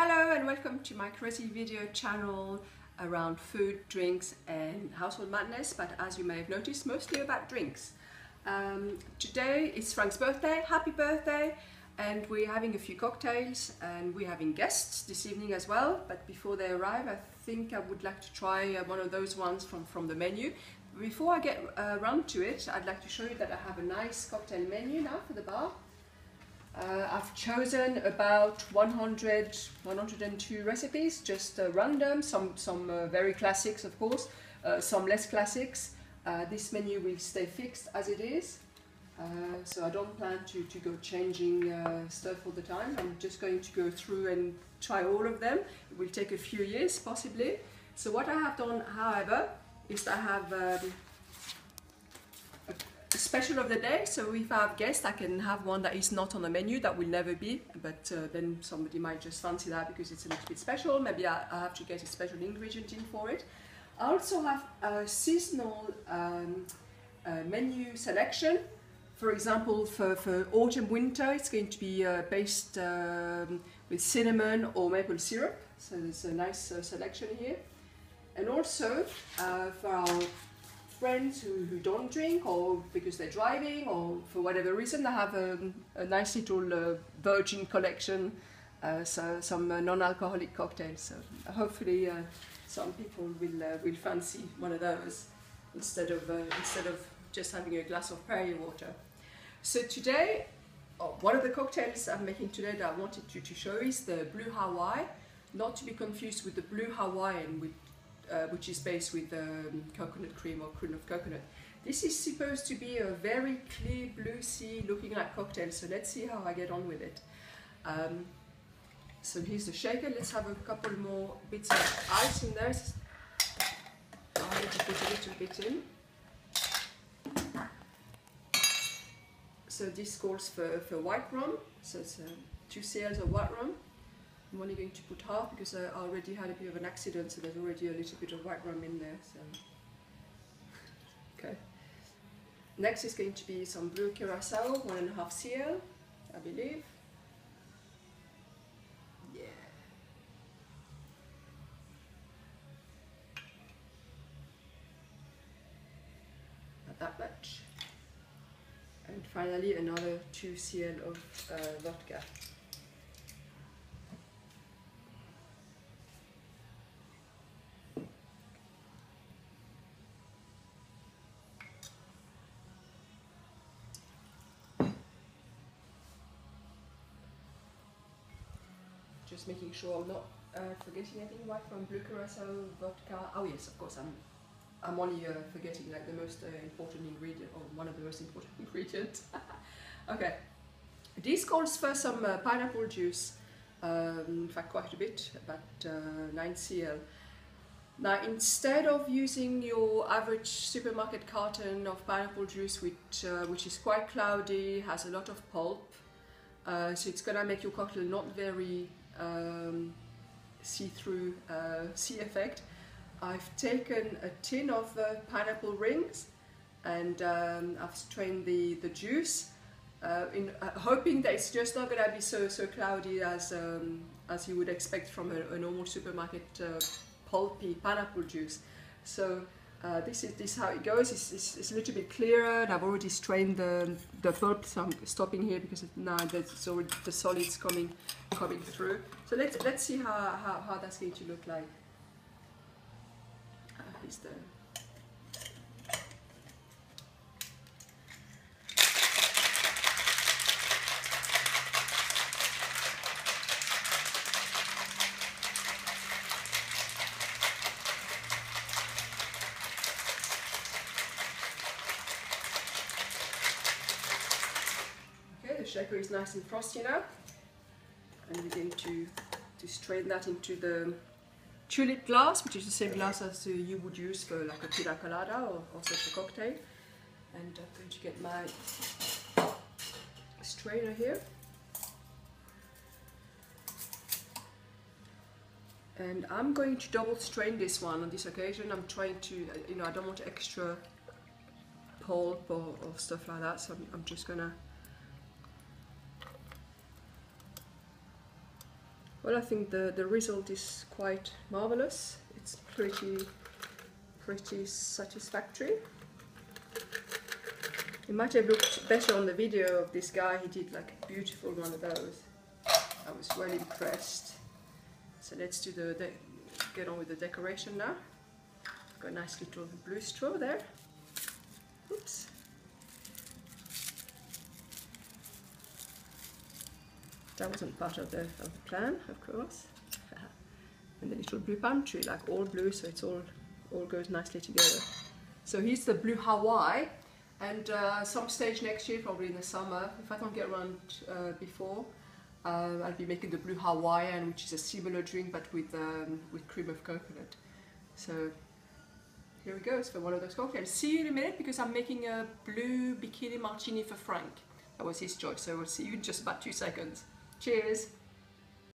Hello and welcome to my crazy video channel around food, drinks and household madness, but as you may have noticed, mostly about drinks. Today is Frank's birthday, happy birthday, and we're having a few cocktails and we're having guests this evening as well, but before they arrive I think I would like to try one of those ones from the menu. Before I get around to it, I'd like to show you that I have a nice cocktail menu now for the bar. I've chosen about 102 recipes, just random, some very classics of course, some less classics. This menu will stay fixed as it is, so I don't plan to go changing stuff all the time. I'm just going to go through and try all of them. It will take a few years possibly. So what I have done, however, is I have a special of the day. So if I have guests, I can have one that is not on the menu, that will never be, but then somebody might just fancy that because it's a little bit special. Maybe I have to get a special ingredient in for it. I also have a seasonal menu selection. For example, for autumn winter, it's going to be based with cinnamon or maple syrup. So there's a nice selection here. And also for our friends who don't drink, or because they're driving, or for whatever reason, I have a nice little virgin collection, so some non-alcoholic cocktails. So hopefully some people will fancy one of those instead of just having a glass of Perrier water. So today, one of the cocktails I'm making today that I wanted to show is the Blue Hawaii, not to be confused with the Blue Hawaiian, which is based with coconut cream or cream of coconut. This is supposed to be a very clear blue sea looking like cocktail, so let's see how I get on with it. So here's the shaker. Let's have a couple more bits of ice in there. I need to put a little bit in. So this calls for white rum, so it's 2 cls of white rum. I'm only going to put half because I already had a bit of an accident, so there's already a little bit of white rum in there. So. Okay. Next is going to be some blue curacao, 1.5 cl, I believe. Yeah. Not that much. And finally another 2 cl of vodka. Just making sure I'm not forgetting anything. White from blue curacao, vodka. Oh yes, of course I'm only forgetting like the most important ingredient, or one of the most important ingredients. Okay, this calls for some pineapple juice. In fact, quite a bit, about 9 cl. Now, instead of using your average supermarket carton of pineapple juice, which is quite cloudy, has a lot of pulp, so it's gonna make your cocktail not very see-through sea effect. I've taken a tin of pineapple rings and I've strained the juice, hoping that it's just not gonna be so cloudy as you would expect from a normal supermarket pulpy pineapple juice. So this is how it goes. It's a little bit clearer, and I've already strained the pulp, so I'm stopping here because now there's already the solids coming through. So let's see how that's going to look like. Here's the shaker is nice and frosty now, and we're going to strain that into the tulip glass, which is the same glass as you would use for like a pina colada or such a cocktail. And I'm going to get my strainer here, and I'm going to double strain this one on this occasion. I'm trying to, I don't want extra pulp or stuff like that, so I'm just gonna Well, I think the result is quite marvelous. It's pretty satisfactory. It might have looked better on the video of this guy. He did like a beautiful one of those. I was well impressed. So let's do get on with the decoration now. I've got a nice little blue straw there. Oops. That wasn't part of the plan, of course. And the little blue palm tree, like all blue, so it's all goes nicely together. So here's the blue Hawaii, and some stage next year, probably in the summer, if I don't get around before, I'll be making the blue Hawaiian, which is a similar drink but with cream of coconut. So here we go, it's for one of those cocktails. See you in a minute because I'm making a blue bikini martini for Frank. That was his choice, so we'll see you in just about 2 seconds. Cheers!